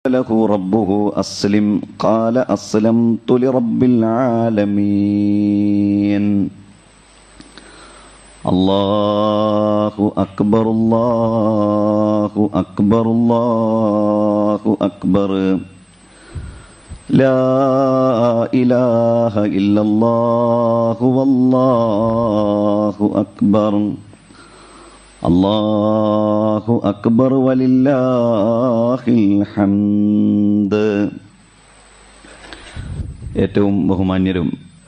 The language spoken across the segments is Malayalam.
له ربه أسلم قال أسلمت لرب العالمين الله أكبر الله أكبر الله أكبر لا إله إلا الله والله أكبر അല്ലാഹു അക്ബർ വലില്ലാഹിൽ ഹംദ്. ഏറ്റവും ബഹുമാന്യരും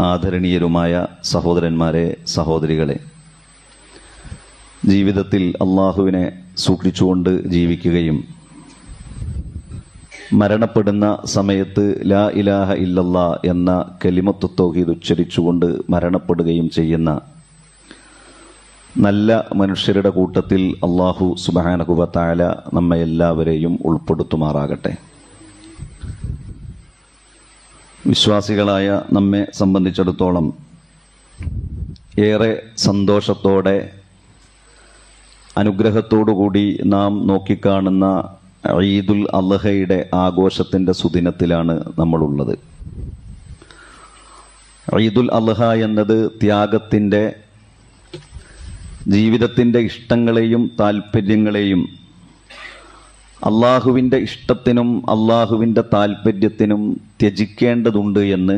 ആദരണീയരുമായ സഹോദരന്മാരെ, സഹോദരികളെ, ജീവിതത്തിൽ അള്ളാഹുവിനെ സൂക്ഷിച്ചുകൊണ്ട് ജീവിക്കുകയും മരണപ്പെടുന്ന സമയത്ത് ലാ ഇലാഹ ഇല്ലല്ലാ എന്ന കലിമത്തു തൗഹീദ് ഉച്ചരിച്ചുകൊണ്ട് മരണപ്പെടുകയും ചെയ്യുന്ന നല്ല മനുഷ്യരുടെ കൂട്ടത്തിൽ അല്ലാഹു സുബ്ഹാനഹു വ തആല നമ്മെ എല്ലാവരെയും ഉൾപ്പെടുത്തുമാറാകട്ടെ. വിശ്വാസികളായ നമ്മെ സംബന്ധിച്ചിടത്തോളം ഏറെ സന്തോഷത്തോടെ അനുഗ്രഹത്തോടുകൂടി നാം നോക്കിക്കാണുന്ന ഈദുൽ അദ്ഹയുടെ ആഘോഷത്തിൻ്റെ സുദിനത്തിലാണ് നമ്മളുള്ളത്. ഈദുൽ അദ്ഹ എന്നത് ത്യാഗത്തിൻ്റെ, ജീവിതത്തിൻ്റെ ഇഷ്ടങ്ങളെയും താല്പര്യങ്ങളെയും അള്ളാഹുവിൻ്റെ ഇഷ്ടത്തിനും അള്ളാഹുവിൻ്റെ താല്പര്യത്തിനും ത്യജിക്കേണ്ടതുണ്ട് എന്ന്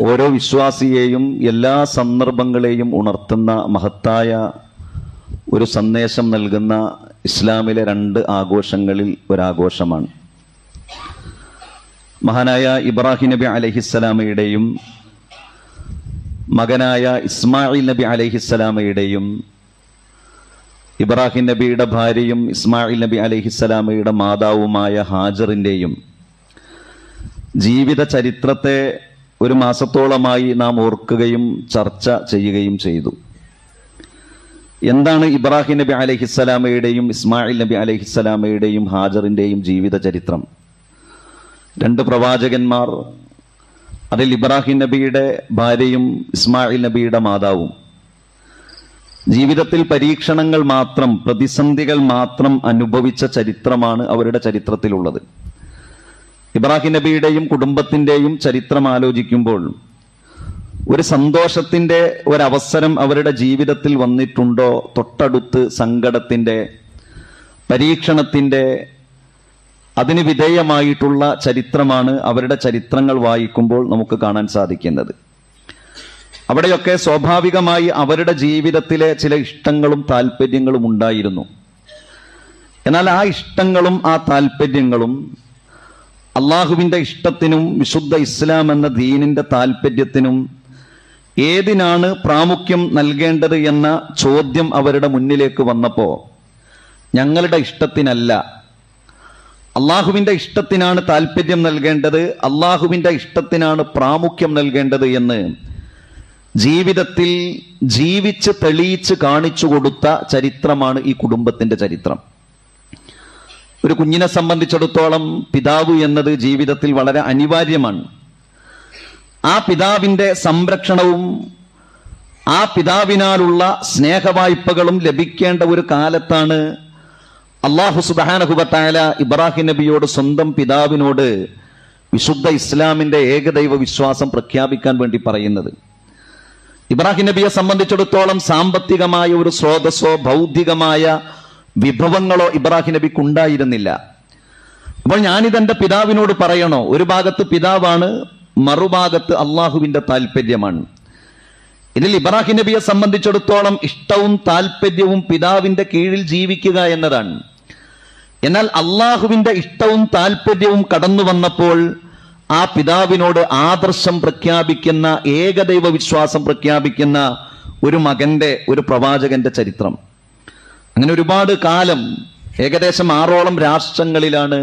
ഓരോ വിശ്വാസിയെയും എല്ലാ സന്ദർഭങ്ങളെയും ഉണർത്തുന്ന മഹത്തായ ഒരു സന്ദേശം നൽകുന്ന ഇസ്ലാമിലെ രണ്ട് ആഘോഷങ്ങളിൽ ഒരാഘോഷമാണ്. മഹാനായ ഇബ്രാഹിം നബി അലൈഹിസ്സലാമയുടെയും മകനായ ഇസ്മായിൽ നബി അലൈഹിസ്സലാമയുടെയും, ഇബ്രാഹിം നബിയുടെ ഭാര്യയും ഇസ്മായിൽ നബി അലൈഹിസ്സലാമയുടെ മാതാവുമായ ഹാജറിൻ്റെയും ജീവിത ചരിത്രത്തെ ഒരു മാസത്തോളമായി നാം ഓർക്കുകയും ചർച്ച ചെയ്യുകയും ചെയ്തു. എന്താണ് ഇബ്രാഹിം നബി അലൈഹിസ്സലാമയുടെയും ഇസ്മായിൽ നബി അലൈഹിസ്സലാമയുടെയും ഹാജറിൻ്റെയും ജീവിത ചരിത്രം? രണ്ട് പ്രവാചകന്മാർ, അതിൽ ഇബ്രാഹിം നബിയുടെ ഭാര്യയും ഇസ്മായിൽ നബിയുടെ മാതാവും ജീവിതത്തിൽ പരീക്ഷണങ്ങൾ മാത്രം, പ്രതിസന്ധികൾ മാത്രം അനുഭവിച്ച ചരിത്രമാണ് അവരുടെ ചരിത്രത്തിലുള്ളത്. ഇബ്രാഹിം നബിയുടെയും കുടുംബത്തിൻ്റെയും ചരിത്രം ആലോചിക്കുമ്പോൾ ഒരു സന്തോഷത്തിൻ്റെ ഒരവസരം അവരുടെ ജീവിതത്തിൽ വന്നിട്ടുണ്ടോ? തൊട്ടടുത്ത് സങ്കടത്തിൻ്റെ, പരീക്ഷണത്തിൻ്റെ, അതിന് വിധേയമായിട്ടുള്ള ചരിത്രമാണ് അവരുടെ ചരിത്രങ്ങൾ വായിക്കുമ്പോൾ നമുക്ക് കാണാൻ സാധിക്കുന്നത്. അവിടെയൊക്കെ സ്വാഭാവികമായി അവരുടെ ജീവിതത്തിലെ ചില ഇഷ്ടങ്ങളും താല്പര്യങ്ങളും ഉണ്ടായിരുന്നു. എന്നാൽ ആ ഇഷ്ടങ്ങളും ആ താല്പര്യങ്ങളും അള്ളാഹുവിൻ്റെ ഇഷ്ടത്തിനും വിശുദ്ധ ഇസ്ലാം എന്ന ദീനിൻ്റെ താല്പര്യത്തിനും ഏതിനാണ് പ്രാമുഖ്യം നൽകേണ്ടത് എന്ന ചോദ്യം അവരുടെ മുന്നിലേക്ക് വന്നപ്പോൾ ഞങ്ങളുടെ ഇഷ്ടത്തിനല്ല, അള്ളാഹുവിൻ്റെ ഇഷ്ടത്തിനാണ് താല്പര്യം നൽകേണ്ടത്, അള്ളാഹുവിൻ്റെ ഇഷ്ടത്തിനാണ് പ്രാമുഖ്യം നൽകേണ്ടത് എന്ന് ജീവിതത്തിൽ ജീവിച്ച് തെളിയിച്ച് കാണിച്ചു കൊടുത്ത ചരിത്രമാണ് ഈ കുടുംബത്തിൻ്റെ ചരിത്രം. ഒരു കുഞ്ഞിനെ സംബന്ധിച്ചിടത്തോളം പിതാവ് എന്നത് ജീവിതത്തിൽ വളരെ അനിവാര്യമാണ്. ആ പിതാവിൻ്റെ സംരക്ഷണവും ആ പിതാവിനാലുള്ള സ്നേഹവായ്പകളും ലഭിക്കേണ്ട ഒരു കാലത്താണ് അല്ലാഹു സുബ്ഹാനഹു വ തആല ഇബ്രാഹിം നബിയോട്, സ്വന്തം പിതാവിനോട് വിശുദ്ധ ഇസ്ലാമിൻ്റെ ഏകദൈവ വിശ്വാസം പ്രഖ്യാപിക്കാൻ വേണ്ടി പറയുന്നത്. ഇബ്രാഹിം നബിയെ സംബന്ധിച്ചിടത്തോളം സാമ്പത്തികമായ ഒരു സ്രോതസ്സോ ഭൗതികമായ വിഭവങ്ങളോ ഇബ്രാഹിം നബിക്ക് ഉണ്ടായിരുന്നില്ല. അപ്പോൾ ഞാനിതെൻ്റെ പിതാവിനോട് പറയണോ? ഒരു ഭാഗത്ത് പിതാവാണ്, മറുഭാഗത്ത് അള്ളാഹുവിൻ്റെ താല്പര്യമാണ്. ഇതിൽ ഇബ്രാഹിം നബിയെ സംബന്ധിച്ചിടത്തോളം ഇഷ്ടവും താല്പര്യവും പിതാവിൻ്റെ കീഴിൽ ജീവിക്കുക എന്നതാണ്. എന്നാൽ അള്ളാഹുവിൻ്റെ ഇഷ്ടവും താല്പര്യവും കടന്നു വന്നപ്പോൾ ആ പിതാവിനോട് ആദർശം പ്രഖ്യാപിക്കുന്ന, ഏകദൈവ വിശ്വാസം പ്രഖ്യാപിക്കുന്ന ഒരു മകന്റെ, ഒരു പ്രവാചകന്റെ ചരിത്രം. അങ്ങനെ ഒരുപാട് കാലം, ഏകദേശം 6ഓളം രാഷ്ട്രങ്ങളിലാണ്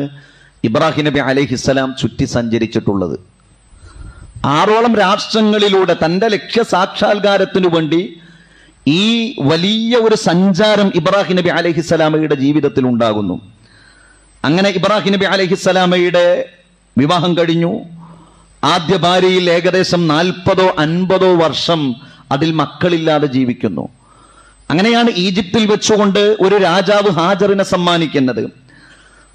ഇബ്രാഹിം നബി അലൈഹിസ്സലാം ചുറ്റി സഞ്ചരിച്ചിട്ടുള്ളത്. 6ഓളം രാഷ്ട്രങ്ങളിലൂടെ തൻ്റെ ലക്ഷ്യ സാക്ഷാത്കാരത്തിനു വേണ്ടി ഈ വലിയ ഒരു സഞ്ചാരം ഇബ്രാഹിം നബി അലൈഹിസ്സലാമയുടെ ജീവിതത്തിൽ ഉണ്ടാകുന്നു. അങ്ങനെ ഇബ്രാഹിം നബി അലൈഹിസ്സലാമയുടെ വിവാഹം കഴിഞ്ഞു. ആദ്യ ഭാര്യയിൽ ഏകദേശം 40-50 വർഷം അതിൽ മക്കളില്ലാതെ ജീവിക്കുന്നു. അങ്ങനെയാണ് ഈജിപ്തിൽ വെച്ചുകൊണ്ട് ഒരു രാജാവ് ഹാജറിനെ സമ്മാനിക്കുന്നത്.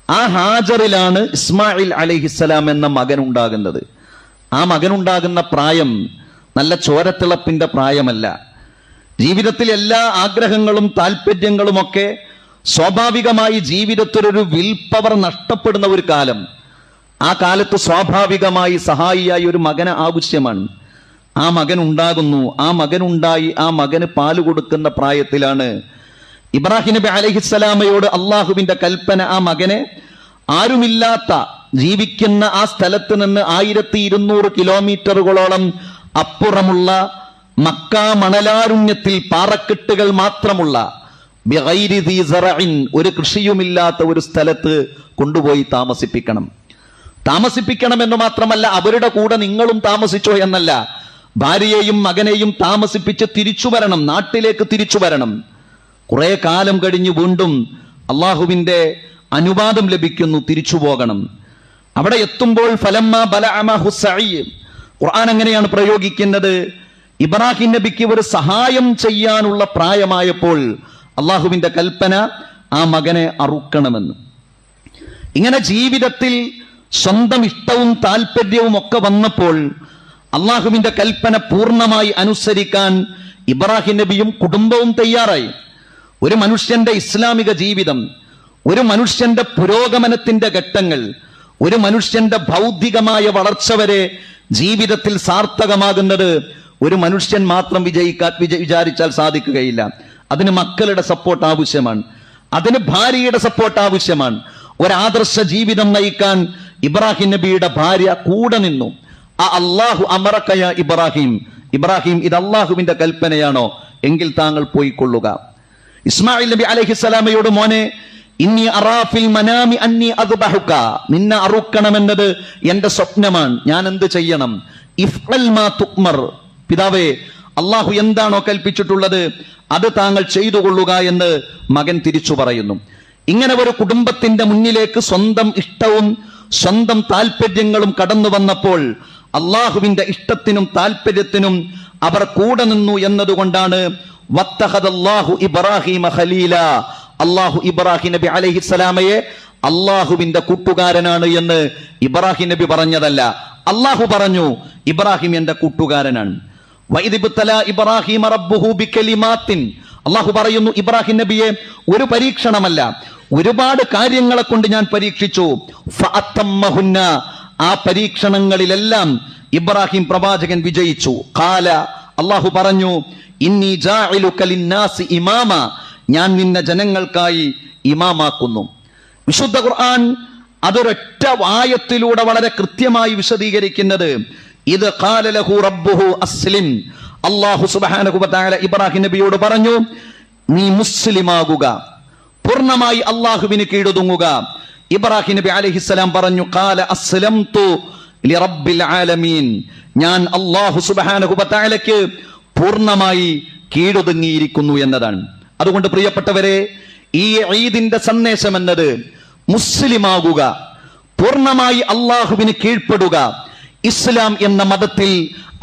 ആ ഹാജറിലാണ് ഇസ്മായിൽ അലൈഹിസ്സലാം എന്ന മകൻ ഉണ്ടാകുന്നത്. ആ മകനുണ്ടാകുന്ന പ്രായം നല്ല ചോരത്തിളപ്പിന്റെ പ്രായമല്ല. ജീവിതത്തിൽ എല്ലാ ആഗ്രഹങ്ങളും താല്പര്യങ്ങളുമൊക്കെ സ്വാഭാവികമായി ജീവിതത്തിലൊരു വിൽ പവർ നഷ്ടപ്പെടുന്ന ഒരു കാലം. ആ കാലത്ത് സ്വാഭാവികമായി സഹായിയായി ഒരു മകന് ആവശ്യമാണ്. ആ മകൻ ഉണ്ടാകുന്നു. ആ മകനുണ്ടായി ആ മകന് പാല് കൊടുക്കുന്ന പ്രായത്തിലാണ് ഇബ്രാഹിം നബി അലൈഹിസ്സലാമയോട് അള്ളാഹുവിന്റെ കൽപ്പന ആ മകനെ ആരുമില്ലാത്ത ജീവിക്കുന്ന ആ സ്ഥലത്ത് നിന്ന് 1200 കിലോമീറ്ററുകളോളം അപ്പുറമുള്ള മക്ക മണലാരുണ്യത്തിൽ പാറക്കെട്ടുകൾ മാത്രമുള്ള ബിഗൈരി ദീ സറഇൻ, ഒരു കൃഷിയുമില്ലാത്ത ഒരു സ്ഥലത്ത് കൊണ്ടുപോയി താമസിപ്പിക്കണമെന്ന് മാത്രമല്ല, അവരുടെ കൂടെ നിങ്ങളും താമസിച്ചോ എന്നല്ല, ഭാര്യയെയും മകനെയും താമസിപ്പിച്ച് തിരിച്ചു വരണം, നാട്ടിലേക്ക് തിരിച്ചു വരണം. കുറെ കാലം കഴിഞ്ഞ് വീണ്ടും അള്ളാഹുവിന്റെ അനുവാദം ലഭിക്കുന്നു, തിരിച്ചു പോകണം. അവിടെ എത്തുമ്പോൾ ഫലമ്മ ബലഅമഹു സഈ, ഖുർആൻ അങ്ങനെയാണ് പ്രയോഗിക്കുന്നത്. ഇബ്രാഹിം നബിക്ക് ഒരു സഹായം ചെയ്യാനുള്ള പ്രായമായപ്പോൾ അള്ളാഹുവിന്റെ കൽപ്പന ആ മകനെ അറുക്കണമെന്ന്. ഇങ്ങനെ ജീവിതത്തിൽ സ്വന്തം ഇഷ്ടവും താല്പര്യവും ഒക്കെ വന്നപ്പോൾ അള്ളാഹുവിന്റെ കൽപ്പന പൂർണ്ണമായി അനുസരിക്കാൻ ഇബ്രാഹിം നബിയും കുടുംബവും തയ്യാറായി. ഒരു മനുഷ്യന്റെ ഇസ്ലാമിക ജീവിതം, ഒരു മനുഷ്യന്റെ പുരോഗമനത്തിന്റെ ഘട്ടങ്ങൾ, ഒരു മനുഷ്യന്റെ ഭൗതികമായ വളർച്ച വരെ ജീവിതത്തിൽ സാർത്ഥകമാകുന്നത് ഒരു മനുഷ്യൻ മാത്രം വിചാരിച്ചാൽ സാധിക്കുകയില്ല. അതിന് മക്കളുടെ സപ്പോർട്ട് ആവശ്യമാണ്, അതിന് ഭാര്യയുടെ സപ്പോർട്ട് ആവശ്യമാണ്. ഒരാദർശ ജീവിതം നയിക്കാൻ ഇബ്രാഹിം നബിയുടെ ഭാര്യ കൂടെ നിന്നു. ആ അല്ലാഹു അമറക്കയ ഇബ്രാഹിം, ഇബ്രാഹിം ഇത് അള്ളാഹുവിന്റെ കൽപ്പനയാണോ എങ്കിൽ താങ്കൾ പോയിക്കൊള്ളുക. ഇസ്മായിൽ നബി അലൈഹിസ്സലാമയോട് മോനെ, ഇന്നി അറാഫിൽ മനാമി അന്നി അദ്ബഹുക, നിന്നെ അറുക്കണമെന്നത് എന്റെ സ്വപ്നമാണ്, ഞാൻ എന്ത് ചെയ്യണം? ഇഫ്അൽ മാ തുഅ്മർ, പിതാവേ അള്ളാഹു എന്താണോ കൽപ്പിച്ചിട്ടുള്ളത് അത് താങ്കൾ ചെയ്തു കൊള്ളുക എന്ന് മകൻ തിരിച്ചു പറയുന്നു. ഇങ്ങനെ ഒരു കുടുംബത്തിന്റെ മുന്നിലേക്ക് സ്വന്തം ഇഷ്ടവും സ്വന്തം താല്പര്യങ്ങളും കടന്നു വന്നപ്പോൾ അള്ളാഹുവിന്റെ ഇഷ്ടത്തിനും താല്പര്യത്തിനും അവർ കൂടെ നിന്നു എന്നതുകൊണ്ടാണ് വത്തഖദല്ലാഹു ഇബ്രാഹിമ ഖലീല, അള്ളാഹു ഇബ്രാഹിം നബി അലൈഹിസ്സലാമയെ അള്ളാഹുവിന്റെ കൂട്ടുകാരനാണ് എന്ന് ഇബ്രാഹിം നബി പറഞ്ഞതല്ല, അള്ളാഹു പറഞ്ഞു ഇബ്രാഹിം എന്റെ കൂട്ടുകാരനാണ്. വഇദ്ബ്തലാ ഇബ്രാഹിമ റബ്ബുഹു ബികലിമാത്തിൻ, അള്ളാഹു പറയുന്നു ഇബ്രാഹിം നബിയെ ഒരു പരീക്ഷണമല്ല, ഒരുപാട് കാര്യങ്ങളെ കൊണ്ട് ഞാൻ പരീക്ഷിച്ചു. ഫഅത്തമ്മഹുന്ന, ആ പരീക്ഷണങ്ങളിലെല്ലാം ഇബ്രാഹിം പ്രവാചകൻ വിജയിച്ചു. ഖാല, അള്ളാഹു പറഞ്ഞു ഇന്നി ജാഇലുക ലിന്നാസി ഇമാമ, ഞാൻ നിന്നെ ജനങ്ങൾക്കായി ഇമാമാക്കുന്നു. വിശുദ്ധ ഖുർആൻ അതൊരൊറ്റ ആയത്തിലൂടെ വളരെ കൃത്യമായി വിശദീകരിക്കുന്നത്. ഇത് ഖാല ലഹു റബ്ബുഹു അസ്ലിം, അല്ലാഹു സുബ്ഹാനഹു വ തആല ഇബ്രാഹിം നബിയോട് പറഞ്ഞു നീ മുസ്ലിമാകുക, പൂർണ്ണമായി അള്ളാഹുവിന് കീഴൊതുങ്ങുക. ഇബ്രാഹിം നബി അലൈഹിസ്സലാം പറഞ്ഞു ഖാല അസ്ലംതു ലിറബ്ബിൽ ആലമീൻ, ഞാൻ അല്ലാഹു സുബ്ഹാനഹു വ തആലയ്ക്ക് പൂർണ്ണമായി കീഴൊതുങ്ങിയിരിക്കുന്നു എന്നതാണ്. അതുകൊണ്ട് പ്രിയപ്പെട്ടവരെ, ഈ ഈദിന്റെ സന്ദേശം എന്നത് മുസ്ലിമാകുക, പൂർണ്ണമായി അള്ളാഹുവിന് കീഴ്പ്പെടുക, ഇസ്ലാം എന്ന മതത്തിൽ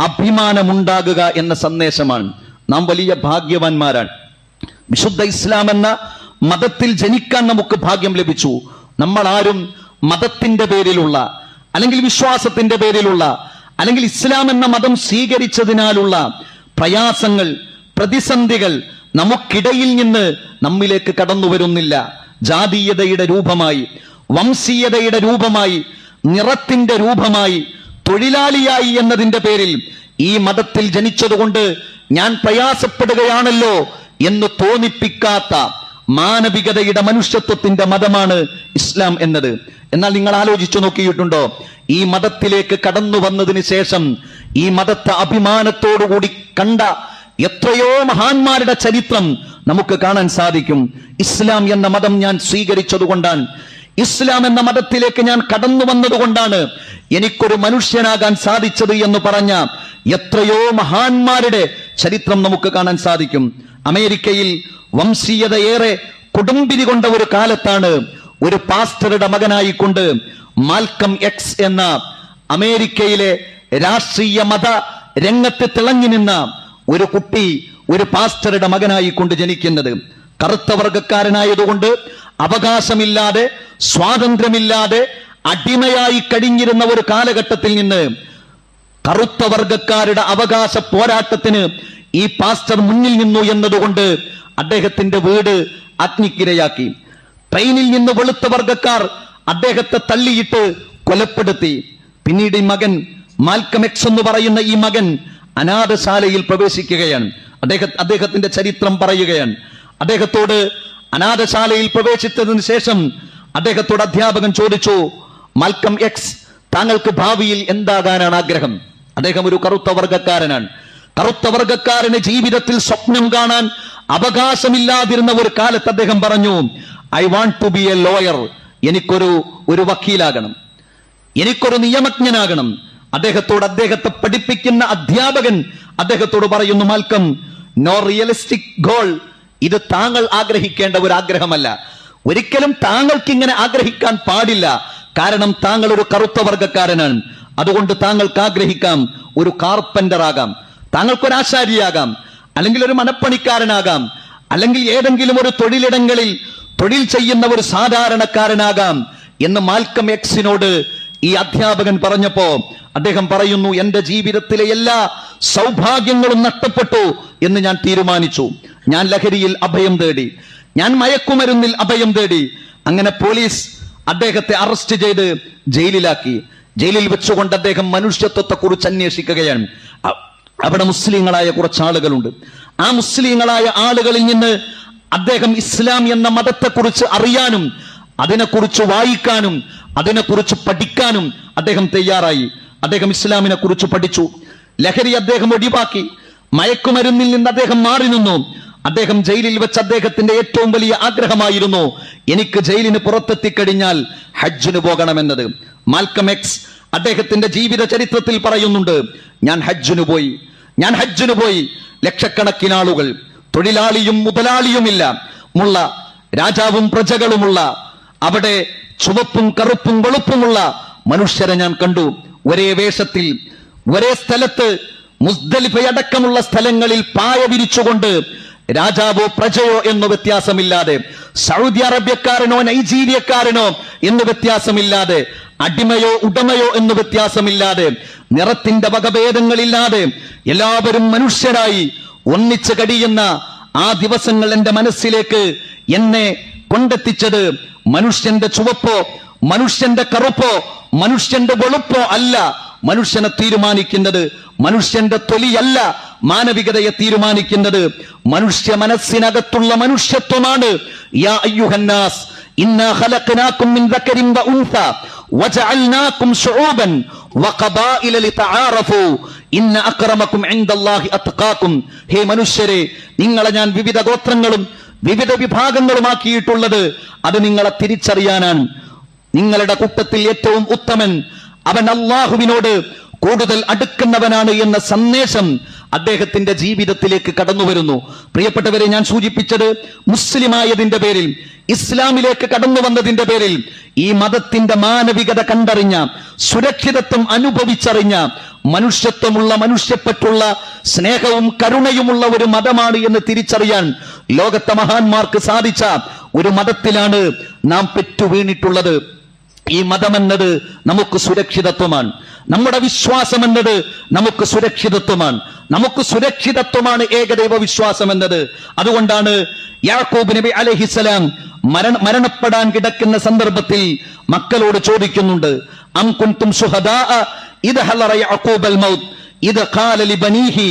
അഭിമാനമുണ്ടാകുക എന്ന സന്ദേശമാണ്. നാം വലിയ ഭാഗ്യവാന്മാരാണ്. വിശുദ്ധ ഇസ്ലാം എന്ന മതത്തിൽ ജനിക്കാൻ നമുക്ക് ഭാഗ്യം ലഭിച്ചു. നമ്മൾ ആരും മതത്തിന്റെ പേരിലുള്ള അല്ലെങ്കിൽ വിശ്വാസത്തിന്റെ പേരിലുള്ള അല്ലെങ്കിൽ ഇസ്ലാം എന്ന മതം സ്വീകരിച്ചതിനാലുള്ള പ്രയാസങ്ങൾ, പ്രതിസന്ധികൾ നമുക്കിടയിൽ നിന്ന് നമ്മിലേക്ക് കടന്നു വരുന്നില്ല. ജാതീയതയുടെ രൂപമായി, വംശീയതയുടെ രൂപമായി, നിറത്തിന്റെ രൂപമായി, തൊഴിലാളിയായി എന്നതിന്റെ പേരിൽ ഈ മതത്തിൽ ജനിച്ചതുകൊണ്ട് ഞാൻ പ്രയാസപ്പെടുകയാണല്ലോ എന്ന് തോന്നിപ്പിക്കാത്ത മാനവികതയുടെ മനുഷ്യത്വത്തിന്റെ മതമാണ് ഇസ്ലാം എന്നത്. എന്നാൽ നിങ്ങൾ ആലോചിച്ചു നോക്കിയിട്ടുണ്ടോ, ഈ മതത്തിലേക്ക് കടന്നു വന്നതിന് ശേഷം ഈ മതത്തെ അഭിമാനത്തോടുകൂടി കണ്ട എത്രയോ മഹാന്മാരുടെ ചരിത്രം നമുക്ക് കാണാൻ സാധിക്കും. ഇസ്ലാം എന്ന മതം ഞാൻ സ്വീകരിച്ചതുകൊണ്ടാണ്, ഇസ്ലാം എന്ന മതത്തിലേക്ക് ഞാൻ കടന്നു വന്നതുകൊണ്ടാണ് എനിക്കൊരു മനുഷ്യനാകാൻ സാധിച്ചത് എന്ന് പറഞ്ഞ എത്രയോ മഹാന്മാരുടെ ചരിത്രം നമുക്ക് കാണാൻ സാധിക്കും. അമേരിക്കയിൽ വംശീയതയേറെ കൊടുമ്പിരി കൊണ്ട ഒരു കാലത്താണ് ഒരു പാസ്റ്ററുടെ മകനായിക്കൊണ്ട് മാൽക്കം എക്സ് എന്ന അമേരിക്കയിലെ രാഷ്ട്രീയ മത രംഗത്ത് തിളങ്ങി നിന്ന ഒരു കുട്ടി ഒരു പാസ്റ്ററുടെ മകനായിക്കൊണ്ട് ജനിക്കുന്നത്. കറുത്ത വർഗക്കാരനായതുകൊണ്ട് അവകാശമില്ലാതെ സ്വാതന്ത്ര്യമില്ലാതെ അടിമയായി കഴിഞ്ഞിരുന്ന ഒരു കാലഘട്ടത്തിൽ നിന്ന് കറുത്ത വർഗക്കാരുടെ അവകാശ പോരാട്ടത്തിന് ഈ പാസ്റ്റർ മുന്നിൽ നിന്നു എന്നതുകൊണ്ട് അദ്ദേഹത്തിന്റെ വീട് അഗ്നിക്കിരയാക്കി. ട്രെയിനിൽ നിന്ന് വെളുത്ത വർഗക്കാർ അദ്ദേഹത്തെ തള്ളിയിട്ട് കൊലപ്പെടുത്തി. പിന്നീട് ഈ മകൻ മാൽക്കം എക്സ് എന്ന് പറയുന്ന ഈ മകൻ അനാഥശാലയിൽ പ്രവേശിക്കുകയാണ്. അദ്ദേഹത്തിന്റെ ചരിത്രം പറയുകയാണ്. അദ്ദേഹത്തോട് അനാഥശാലയിൽ പ്രവേശിച്ചതിന് ശേഷം അദ്ദേഹത്തോട് അധ്യാപകൻ ചോദിച്ചു, മാൽക്കം എക്സ്, താങ്കൾക്ക് ഭാവിയിൽ എന്താകാനാണ് ആഗ്രഹം? അദ്ദേഹം ഒരു കറുത്ത വർഗക്കാരനാണ്. കറുത്ത വർഗക്കാരന് ജീവിതത്തിൽ സ്വപ്നം കാണാൻ അവകാശമില്ലാതിരുന്ന ഒരു കാലത്ത് അദ്ദേഹം പറഞ്ഞു, I want to be a lawyer. എനിക്കൊരു വക്കീലാകണം, എനിക്കൊരു നിയമജ്ഞനാകണം. അദ്ദേഹത്തെ പഠിപ്പിക്കുന്ന അധ്യാപകൻ അദ്ദേഹത്തോട് പറയുന്നു, മാൽക്കം, നോ റിയലിസ്റ്റിക് ഗോൾ. ഇത് താങ്കൾ ആഗ്രഹിക്കേണ്ട ഒരു ആഗ്രഹമല്ല. ഒരിക്കലും താങ്കൾക്ക് ഇങ്ങനെ ആഗ്രഹിക്കാൻ പാടില്ല. കാരണം താങ്കൾ ഒരു കറുത്ത വർഗക്കാരനാണ്. അതുകൊണ്ട് താങ്കൾക്ക് ആഗ്രഹിക്കാം ഒരു കാർപ്പന്റർ ആകാം, താങ്കൾക്കൊരു ആശാരിയാകാം, അല്ലെങ്കിൽ ഒരു മനപ്പണിക്കാരനാകാം, അല്ലെങ്കിൽ ഏതെങ്കിലും ഒരു തൊഴിലിടങ്ങളിൽ തൊഴിൽ ചെയ്യുന്ന ഒരു സാധാരണക്കാരനാകാം എന്ന് മാൽക്കം എക്സിനോട് ഈ അധ്യാപകൻ പറഞ്ഞപ്പോ അദ്ദേഹം പറയുന്നു, എന്റെ ജീവിതത്തിലെ എല്ലാ സൗഭാഗ്യങ്ങളും നഷ്ടപ്പെട്ടു എന്ന് ഞാൻ തീരുമാനിച്ചു. ഞാൻ ലഹരിയിൽ അഭയം തേടി, ഞാൻ മയക്കുമരുന്നിൽ അഭയം തേടി. അങ്ങനെ പോലീസ് അദ്ദേഹത്തെ അറസ്റ്റ് ചെയ്ത് ജയിലിലാക്കി. ജയിലിൽ വെച്ചുകൊണ്ട് അദ്ദേഹം മനുഷ്യത്വത്തെ കുറിച്ച് അന്വേഷിക്കുകയാണ്. അവിടെ മുസ്ലിങ്ങളായ കുറച്ച് ആളുകളുണ്ട്. ആ മുസ്ലിങ്ങളായ ആളുകളിൽ നിന്ന് അദ്ദേഹം ഇസ്ലാം എന്ന മതത്തെക്കുറിച്ച് അറിയാനും അതിനെക്കുറിച്ച് വായിക്കാനും അതിനെക്കുറിച്ച് പഠിക്കാനും അദ്ദേഹം തയ്യാറായി. അദ്ദേഹം ഇസ്ലാമിനെ കുറിച്ച് പഠിച്ചു. ലഹരി അദ്ദേഹം ഒഴിവാക്കി. മയക്കുമരുന്നിൽ നിന്ന് അദ്ദേഹം മാറി നിന്നു. അദ്ദേഹം ജയിലിൽ വെച്ച് അദ്ദേഹത്തിന്റെ ഏറ്റവും വലിയ ആഗ്രഹമായിരുന്നു, എനിക്ക് ജയിലിന് പുറത്തെത്തിക്കഴിഞ്ഞാൽ ഹജ്ജിന് പോകണമെന്നത്. മാൽക്കം എക്സ് അദ്ദേഹത്തിന്റെ ജീവിത ചരിത്രത്തിൽ പറയുന്നുണ്ട്, ഞാൻ ഹജ്ജിന് പോയി. ലക്ഷക്കണക്കിന് ആളുകൾ, തൊഴിലാളിയും മുതലാളിയുമില്ല മുള്ള, രാജാവും പ്രജകളുമുള്ള, അവിടെ ചുവപ്പും കറുപ്പും വെളുപ്പുമുള്ള മനുഷ്യരെ ഞാൻ കണ്ടു. ഒരേ വേഷത്തിൽ ഒരേ സ്ഥലത്ത് മുസ്ദലിഫയടക്കമുള്ള സ്ഥലങ്ങളിൽ പായ വിരിച്ചുകൊണ്ട് രാജാവോ പ്രജയോ എന്ന് വ്യത്യാസമില്ലാതെ, സൗദി അറേബ്യക്കാരനോ നൈജീരിയക്കാരനോ എന്ന് വ്യത്യാസമില്ലാതെ, അടിമയോ ഉടമയോ എന്ന് വ്യത്യാസമില്ലാതെ, നിറത്തിന്റെ വകഭേദങ്ങളില്ലാതെ എല്ലാവരും മനുഷ്യരായി ഒന്നിച്ച് കഴിയുന്ന ആ ദിവസങ്ങൾ എന്റെ മനസ്സിലേക്ക് എന്നെ കൊണ്ടെത്തിച്ചത് മനുഷ്യന്റെ ചുവപ്പോ മനുഷ്യന്റെ കറുപ്പോ മനുഷ്യന്റെ വെളുപ്പോ അല്ല. മനുഷ്യനെ തീരുമാനിക്കുന്നത് മനുഷ്യന്റെ തൊലിയല്ല. മാനവികതയെ തീരുമാനിക്കുന്നത് മനുഷ്യ മനസ്സിനകത്തുള്ള മനുഷ്യത്വമാണ്. യാ അയ്യുഹന്നാസ് ഇന്നാ ഖലഖനാകും മിൻ ദക്കരിൻ വ ഉൻസ വജഅൽനാകും ശുഊബൻ വഖബായില ലിതആറഫു ഇന്ന അക്രമകും ഇൻദല്ലാഹി അത്ഖാകും. ഹേ മനുഷ്യരെ, നിങ്ങളെ ഞാൻ വിവിധ ഗോത്രങ്ങളും വിവിധ വിഭാഗങ്ങളുമാക്കിയിട്ടുള്ളത് അത് നിങ്ങളെ തിരിച്ചറിയാനാണ്. നിങ്ങളുടെ കൂട്ടത്തിൽ ഏറ്റവും ഉത്തമൻ അവൻ അല്ലാഹുവിനോട് കൂടുതൽ അടുക്കുന്നവനാണ് എന്ന സന്ദേശം അദ്ദേഹത്തിന്റെ ജീവിതത്തിലേക്ക് കടന്നു വരുന്നു. പ്രിയപ്പെട്ടവരെ, ഞാൻ സൂചിപ്പിച്ചത് മുസ്ലിമായതിന്റെ പേരിൽ, ഇസ്ലാമിലേക്ക് കടന്നു വന്നതിന്റെ പേരിൽ, ഈ മതത്തിന്റെ മാനവികത കണ്ടറിഞ്ഞ, സുരക്ഷിതത്വം അനുഭവിച്ചറിഞ്ഞ, മനുഷ്യത്വമുള്ള, മനുഷ്യപ്പറ്റുള്ള, സ്നേഹവും കരുണയുമുള്ള ഒരു മതമാണ് എന്ന് തിരിച്ചറിയാൻ ലോകത്തെ മഹാന്മാർക്ക് സാധിച്ച ഒരു മതത്തിലാണ് നാം പെറ്റുവീണിട്ടുള്ളത്. ഈ മതമെന്നത് നമുക്ക് സുരക്ഷിതത്വമാണ്. നമ്മുടെ വിശ്വാസം എന്നത് നമുക്ക് സുരക്ഷിതത്വമാണ് ഏകദൈവ വിശ്വാസം എന്നത്. അതുകൊണ്ടാണ് യാക്കൂബ് നബി അലൈഹിസ്സലാം മരണപ്പെടാൻ കിടക്കുന്ന സന്ദർഭത്തിൽ മക്കളോട് ചോദിക്കുന്നുണ്ട്, അം കുൻതും ശുഹദാഅ ഇദ് ഹളറ യഅഖൂബൽ മൗത്ത് ഇദ് ഖാല ലിബനീഹി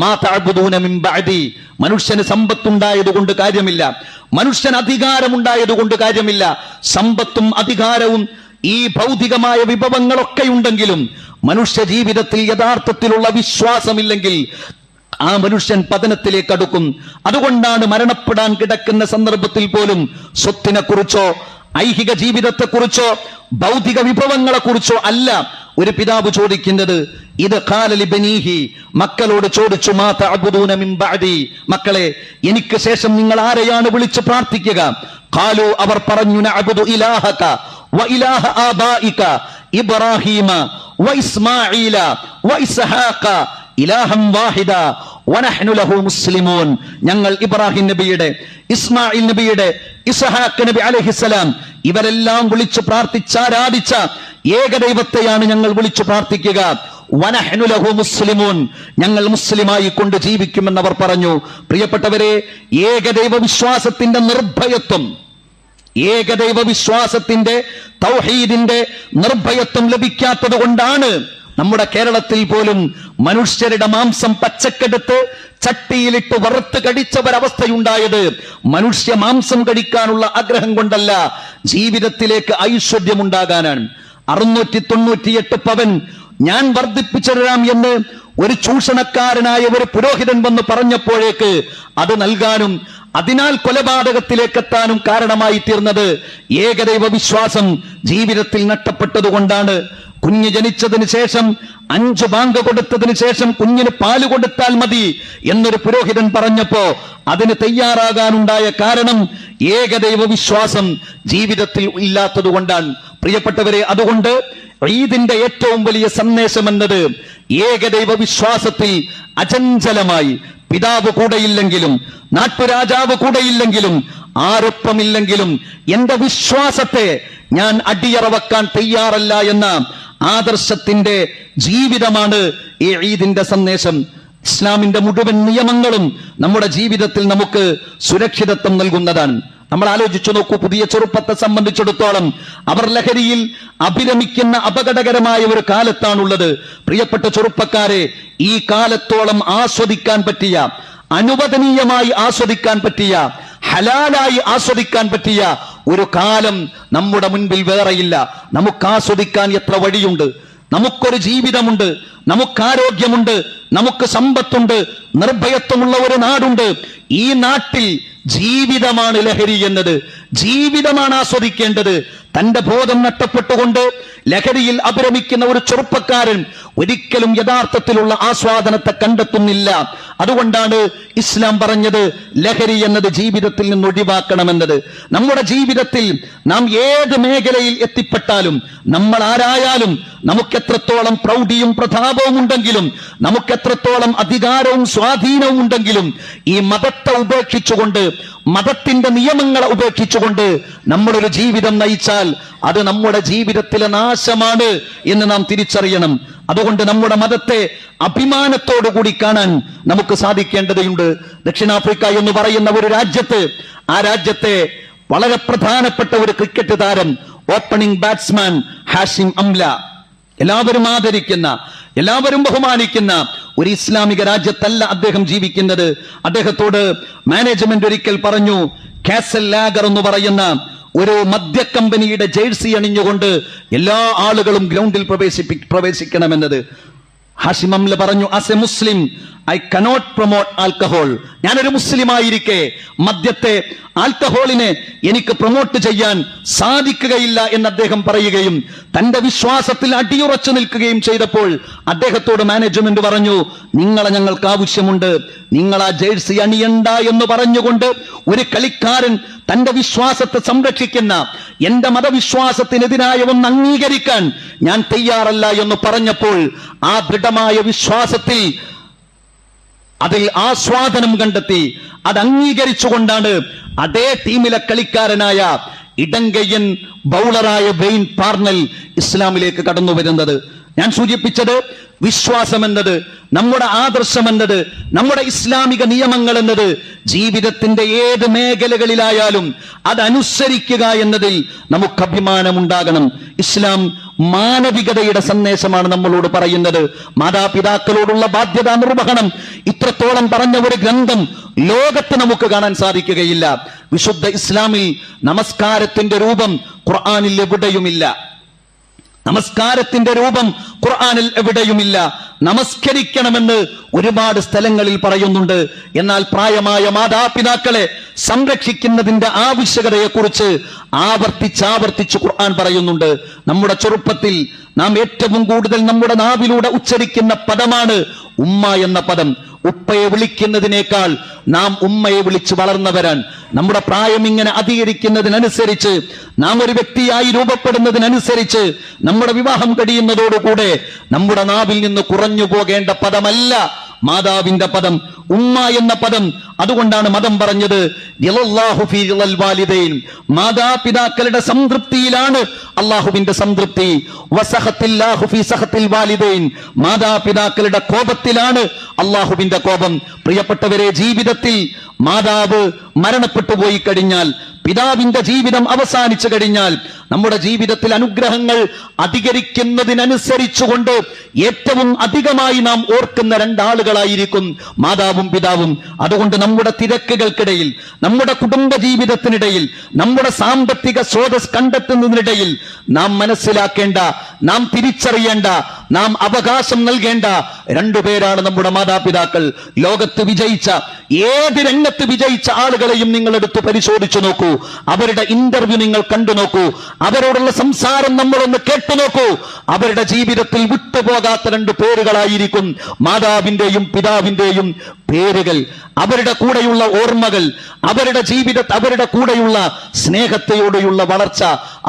മാ തഅബുദൂന മിൻ ബഅദി. മനുഷ്യന് സമ്പത്തുണ്ടായതുകൊണ്ട് കാര്യമില്ല, മനുഷ്യന് അധികാരമുണ്ടായതുകൊണ്ട് കാര്യമില്ല. സമ്പത്തും അധികാരവും ഈ ഭൗതികമായ വിഭവങ്ങളൊക്കെ ഉണ്ടെങ്കിലും മനുഷ്യ ജീവിതത്തിൽ യഥാർത്ഥത്തിലുള്ള വിശ്വാസമില്ലെങ്കിൽ ആ മനുഷ്യൻ പതനത്തിലേക്ക് അടുക്കും. അതുകൊണ്ടാണ് മരണപ്പെടാൻ കിടക്കുന്ന സന്ദർഭത്തിൽ പോലും സ്വത്തിനെ കുറിച്ചോ ഐഹിക ജീവിതത്തെക്കുറിച്ചോ ഭൗതിക വിഭവങ്ങളെ കുറിച്ചോ അല്ല ഒരു പിതാവ് ചോദിക്കുന്നത്. ഇത് ഖാലലി ബനീഹി, മക്കളോട് ചോദിച്ചു, മാ തഅബുദൂന മിൻ ബഅദി, മക്കളെ, എനിക്ക് ശേഷം നിങ്ങൾ ആരെയാണ് വിളിച്ച് പ്രാർത്ഥിക്കുക? ഖാലു, അവർ പറഞ്ഞു, നഅബുദു ഇലാഹക വ ഇലാഹ ആബായിക ഇബ്രാഹീമ വ ഇസ്മാഈല വ ഇസ്ഹാഖ ഇലാഹം വാഹിദ വനഹ്നു ലഹു മുസ്ലിമൂൻ. ഞങ്ങൾ ഇബ്രാഹിം നബിയുടെ, ഇസ്മായിൽ നബിയുടെ, ഇസ്ഹാഖ് നബി അലൈഹിസ്സലാം ഇവരെല്ലാം വിളിച്ചു പ്രാർത്ഥിച്ചാരാധിച്ച ഏകദൈവത്തെയാണ് ഞങ്ങൾ വിളിച്ചു പ്രാർത്ഥിക്കുക. വനഹ്നു ലഹു മുസ്ലിമൂൻ, ഞങ്ങൾ മുസ്ലിമായി കൊണ്ട് ജീവിക്കുമെന്നവർ പറഞ്ഞു. പ്രിയപ്പെട്ടവരെ, ഏകദൈവ വിശ്വാസത്തിന്റെ നിർഭയത്വം, ഏകദൈവ വിശ്വാസത്തിന്റെ തൗഹീദിന്റെ നിർഭയത്വം ലഭിക്കാത്തത് കൊണ്ടാണ് നമ്മുടെ കേരളത്തിൽ പോലും മനുഷ്യരുടെ മാംസം പച്ചക്കെടുത്ത് ചട്ടിയിലിട്ട് വറുത്ത് കടിച്ചവരവസ്ഥയുണ്ടായത്. മനുഷ്യ മാംസം കടിക്കാനുള്ള ആഗ്രഹം കൊണ്ടല്ല, ജീവിതത്തിലേക്ക് ഐശ്വര്യമുണ്ടാകാനാണ്. 698 പവൻ ഞാൻ വർദ്ധിപ്പിച്ചു തരാം എന്ന് ഒരു ചൂഷണക്കാരനായ ഒരു പുരോഹിതൻ വന്ന് പറഞ്ഞപ്പോഴേക്ക് അത് നൽകാനും അതിനാൽ കൊലപാതകത്തിലേക്ക് എത്താനും കാരണമായി തീർന്നത് ഏകദൈവ വിശ്വാസം ജീവിതത്തിൽ നഷ്ടപ്പെട്ടതുകൊണ്ടാണ്. കുഞ്ഞ് ജനിച്ചതിന് ശേഷം 5 ബാങ്ക് കൊടുത്തതിന് ശേഷം കുഞ്ഞിന് പാല് കൊടുത്താൽ മതി എന്നൊരു പുരോഹിതൻ പറഞ്ഞപ്പോ അതിന് തയ്യാറാകാനുണ്ടായ കാരണം ഏകദൈവ വിശ്വാസം ജീവിതത്തിൽ ഇല്ലാത്തത് കൊണ്ടാണ്. പ്രിയപ്പെട്ടവരെ, അതുകൊണ്ട് ഈദിന്റെ ഏറ്റവും വലിയ സന്ദേശം എന്നത് ഏകദൈവ വിശ്വാസത്തിൽ അചഞ്ചലമായി, പിതാവ് കൂടെയില്ലെങ്കിലും നാട്ടുരാജാവ് കൂടെയില്ലെങ്കിലും ആരൊപ്പമില്ലെങ്കിലും എന്റെ വിശ്വാസത്തെ ഞാൻ അടിയറ വെക്കാൻ തയ്യാറല്ല എന്ന ആദർശത്തിന്റെ ജീവിതമാണ് ഈ ഈദിന്റെ സന്ദേശം. ഇസ്ലാമിന്റെ മുഴുവൻ നിയമങ്ങളും നമ്മുടെ ജീവിതത്തിൽ നമുക്ക് സുരക്ഷിതത്വം നൽകുന്നതാണ്. നമ്മൾ ആലോചിച്ചു നോക്കൂ, പുതിയ ചെറുപ്പത്തെ സംബന്ധിച്ചിടത്തോളം അവർ ലഹരിയിൽ അഭിരമിക്കുന്ന അപകടകരമായ ഒരു കാലത്താണുള്ളത്. പ്രിയപ്പെട്ട ചെറുപ്പക്കാരെ, ഈ കാലത്തോളം ആസ്വദിക്കാൻ പറ്റിയ, അനുവദനീയമായി ആസ്വദിക്കാൻ പറ്റിയ, ഹലാലായി ആസ്വദിക്കാൻ പറ്റിയ ഒരു കാലം നമ്മുടെ മുൻപിൽ വേറെയില്ല. നമുക്ക് ആസ്വദിക്കാൻ എത്ര വഴിയുണ്ട്. നമുക്കൊരു ജീവിതമുണ്ട്, നമുക്കാരോഗ്യമുണ്ട്, നമുക്ക് സമ്പത്തുണ്ട്, നിർഭയത്വമുള്ള ഒരു നാടുണ്ട്. ഈ നാട്ടിൽ ജീവിതമാണ് ലഹരി എന്നത്, ജീവിതമാണ് ആസ്വദിക്കേണ്ടത്. തന്റെ ബോധം നഷ്ടപ്പെട്ടുകൊണ്ട് ലഹരിയിൽ അഭിരമിക്കുന്ന ഒരു ചെറുപ്പക്കാരൻ ഒരിക്കലും യഥാർത്ഥത്തിലുള്ള ആസ്വാദനത്തെ കണ്ടെത്തുന്നില്ല. അതുകൊണ്ടാണ് ഇസ്ലാം പറഞ്ഞത് ലഹരി എന്നത് ജീവിതത്തിൽ നിന്ന് ഒഴിവാക്കണമെന്നത്. നമ്മുടെ ജീവിതത്തിൽ നാം ഏത് മേഖലയിൽ എത്തിപ്പെട്ടാലും, നമ്മൾ ആരായാലും, നമുക്കെത്രത്തോളം പ്രൗഢിയും പ്രതാപവും ഉണ്ടെങ്കിലും, നമുക്കെത്രത്തോളം അധികാരവും സ്വാധീനവും ഉണ്ടെങ്കിലും, ഈ മതത്തെ ഉപേക്ഷിച്ചുകൊണ്ട്, മതത്തിന്റെ നിയമങ്ങളെ ഉപേക്ഷിച്ചുകൊണ്ട് നമ്മളൊരു ജീവിതം നയിച്ചാൽ അത് നമ്മുടെ ജീവിതത്തിലെ നാശമാണ് എന്ന് നാം തിരിച്ചറിയണം. അതുകൊണ്ട് നമ്മുടെ മതത്തെ അഭിമാനത്തോടു കൂടി കാണാൻ നമുക്ക് സാധിക്കേണ്ടതുണ്ട്. ദക്ഷിണാഫ്രിക്ക എന്ന് പറയുന്ന ഒരു രാജ്യത്ത്, ആ രാജ്യത്തെ വളരെ പ്രധാനപ്പെട്ട ഒരു ക്രിക്കറ്റ് താരം, ഓപ്പണിംഗ് ബാറ്റ്സ്മാൻ ഹാഷിം അംല, എല്ലാവരും ആദരിക്കുന്ന, എല്ലാവരും ബഹുമാനിക്കുന്ന ഒരു ഇസ്ലാമിക രാജ്യത്തല്ല അദ്ദേഹം ജീവിക്കുന്നത്. അദ്ദേഹത്തോട് മാനേജ്മെന്റ് ഒരിക്കൽ പറഞ്ഞു, കാസൽ ലാഗർ എന്ന് പറയുന്ന ഒരു മദ്യ കമ്പനിയുടെ ജേഴ്സി അണിഞ്ഞുകൊണ്ട് എല്ലാ ആളുകളും ഗ്രൗണ്ടിൽ പ്രവേശിക്കണമെന്നത്. ഹാഷിം അംല പറഞ്ഞു, as a Muslim I cannot promote alcohol. ഞാനൊരു മുസ്ലിം ആയിരിക്കെ മദ്യത്തെ, ആൽക്കഹോളിനെ എനിക്ക് പ്രൊമോട്ട് ചെയ്യാൻ സാധിക്കുകയില്ല എന്ന് അദ്ദേഹം പറയുകയും തന്റെ വിശ്വാസത്തിൽ അടിയുറച്ചു നിൽക്കുകയും ചെയ്തപ്പോൾ അദ്ദേഹത്തോട് മാനേജ്മെന്റ് പറഞ്ഞു, നിങ്ങളെ ഞങ്ങൾക്ക് ആവശ്യമുണ്ട്, നിങ്ങൾ ആ ജേഴ്സി അണിയണ്ട എന്ന് പറഞ്ഞുകൊണ്ട് ഒരു കളിക്കാരൻ തന്റെ വിശ്വാസത്തെ സംരക്ഷിക്കുന്ന, എന്റെ മതവിശ്വാസത്തിനെതിരായ ഒന്ന് അംഗീകരിക്കാൻ ഞാൻ തയ്യാറല്ല എന്ന് പറഞ്ഞപ്പോൾ ആ ദൃഢമായ വിശ്വാസത്തിൽ അതിൽ ആസ്വാദനം കണ്ടെത്തി അത് അംഗീകരിച്ചുകൊണ്ടാണ് അതേ ടീമിലെ കളിക്കാരനായ ഇടങ്കയ്യൻ ബൗളറായ വെയിൻ പാർണൽ ഇസ്ലാമിലേക്ക് കടന്നു വരുന്നത്. ഞാൻ സൂചിപ്പിച്ചത് വിശ്വാസം എന്നത്, നമ്മുടെ ആദർശം എന്നത്, നമ്മുടെ ഇസ്ലാമിക നിയമങ്ങൾ എന്നത് ജീവിതത്തിന്റെ ഏത് മേഖലകളിലായാലും അതനുസരിക്കുക എന്നതിൽ നമുക്ക് അഭിമാനമുണ്ടാകണം. ഇസ്ലാം മാനവികതയുടെ സന്ദേശമാണ് നമ്മളോട് പറയുന്നത്. മാതാപിതാക്കളോടുള്ള ബാധ്യതാ നിർവഹണം ഇത്രത്തോളം പറഞ്ഞ ഒരു ഗ്രന്ഥം ലോകത്ത് നമുക്ക് കാണാൻ സാധിക്കുകയില്ല. വിശുദ്ധ ഇസ്ലാമിൽ നമസ്കാരത്തിന്റെ രൂപം ഖുർആനിൽ എവിടെയുമില്ല. നമസ്കാരത്തിന്റെ രൂപം ഖുർആനിൽ എവിടെയുമില്ല. നമസ്കരിക്കണമെന്ന് ഒരുപാട് സ്ഥലങ്ങളിൽ പറയുന്നുണ്ട്. എന്നാൽ പ്രായമായ മാതാപിതാക്കളെ സംരക്ഷിക്കുന്നതിന്റെ ആവശ്യകതയെക്കുറിച്ച് ആവർത്തിച്ചാവർത്തിച്ച് ഖുർആൻ പറയുന്നുണ്ട്. നമ്മുടെ ചെറുപ്പത്തിൽ നാം ഏറ്റവും കൂടുതൽ നമ്മുടെ നാവിലൂടെ ഉച്ചരിക്കുന്ന പദമാണ് ഉമ്മ എന്ന പദം. ഉപ്പയെ വിളിക്കുന്നതിനേക്കാൾ നാം ഉമ്മയെ വിളിച്ച് വളർന്നവരാൻ. നമ്മുടെ പ്രായം ഇങ്ങനെ അധികരിക്കുന്നതിനനുസരിച്ച്, നാം ഒരു വ്യക്തിയായി രൂപപ്പെടുന്നതിനനുസരിച്ച് നമ്മുടെ വിവാഹം കഴിയുന്നതോടുകൂടെ നമ്മുടെ നാവിൽ നിന്ന് കുറഞ്ഞു പോകേണ്ട പദമല്ല മാതാവിന്റെ പദം, ഉമ്മ എന്ന പദം. അതുകൊണ്ടാണ് മതം പറഞ്ഞത് മാതാപിതാക്കളുടെ സംതൃപ്തിയിലാണ് അള്ളാഹുവിന്റെ സംതൃപ്തി. മാതാപിതാക്കളുടെ കോപത്തിലാണ് അള്ളാഹുവിന്റെ കോപം. പ്രിയപ്പെട്ടവരെ, ജീവിതത്തിൽ മാതാവ് മരണപ്പെട്ടു പോയി കഴിഞ്ഞാൽ, പിതാവിന്റെ ജീവിതം അവസാനിച്ചു കഴിഞ്ഞാൽ, നമ്മുടെ ജീവിതത്തിൽ അനുഗ്രഹങ്ങൾ അധികരിക്കുന്നതിനനുസരിച്ചുകൊണ്ട് ഏറ്റവും അധികമായി നാം ഓർക്കുന്ന രണ്ടാളുകളായിരിക്കും മാതാവും പിതാവും. അതുകൊണ്ട് നമ്മുടെ തിരക്കുകൾക്കിടയിൽ, നമ്മുടെ കുടുംബ ജീവിതത്തിനിടയിൽ, നമ്മുടെ സാമ്പത്തിക സ്രോതസ് കണ്ടെത്തുന്നതിനിടയിൽ നാം മനസ്സിലാക്കേണ്ട, നാം തിരിച്ചറിയേണ്ട, നാം അവകാശം നൽകേണ്ട രണ്ടുപേരാണ് നമ്മുടെ മാതാപിതാക്കൾ. ലോകത്ത് വിജയിച്ച, ഏത് രംഗത്ത് വിജയിച്ച ആളുകളെയും നിങ്ങൾ എടുത്ത് പരിശോധിച്ചു നോക്കൂ. അവരുടെ ഇന്റർവ്യൂ നിങ്ങൾ കണ്ടു നോക്കൂ. അവരോടുള്ള സംസാരം നമ്മളൊന്ന് കേട്ടു നോക്കൂ. അവരുടെ ജീവിതത്തിൽ വിട്ടുപോകാത്ത രണ്ട് പേരുകളായിരിക്കും മാതാവിന്റെയും പിതാവിന്റെയും പേരുകൾ. അവരുടെ കൂടെയുള്ള ഓർമ്മകൾ, അവരുടെ അവരുടെ കൂടെയുള്ള സ്നേഹത്തോടെയുള്ള വളർച്ച.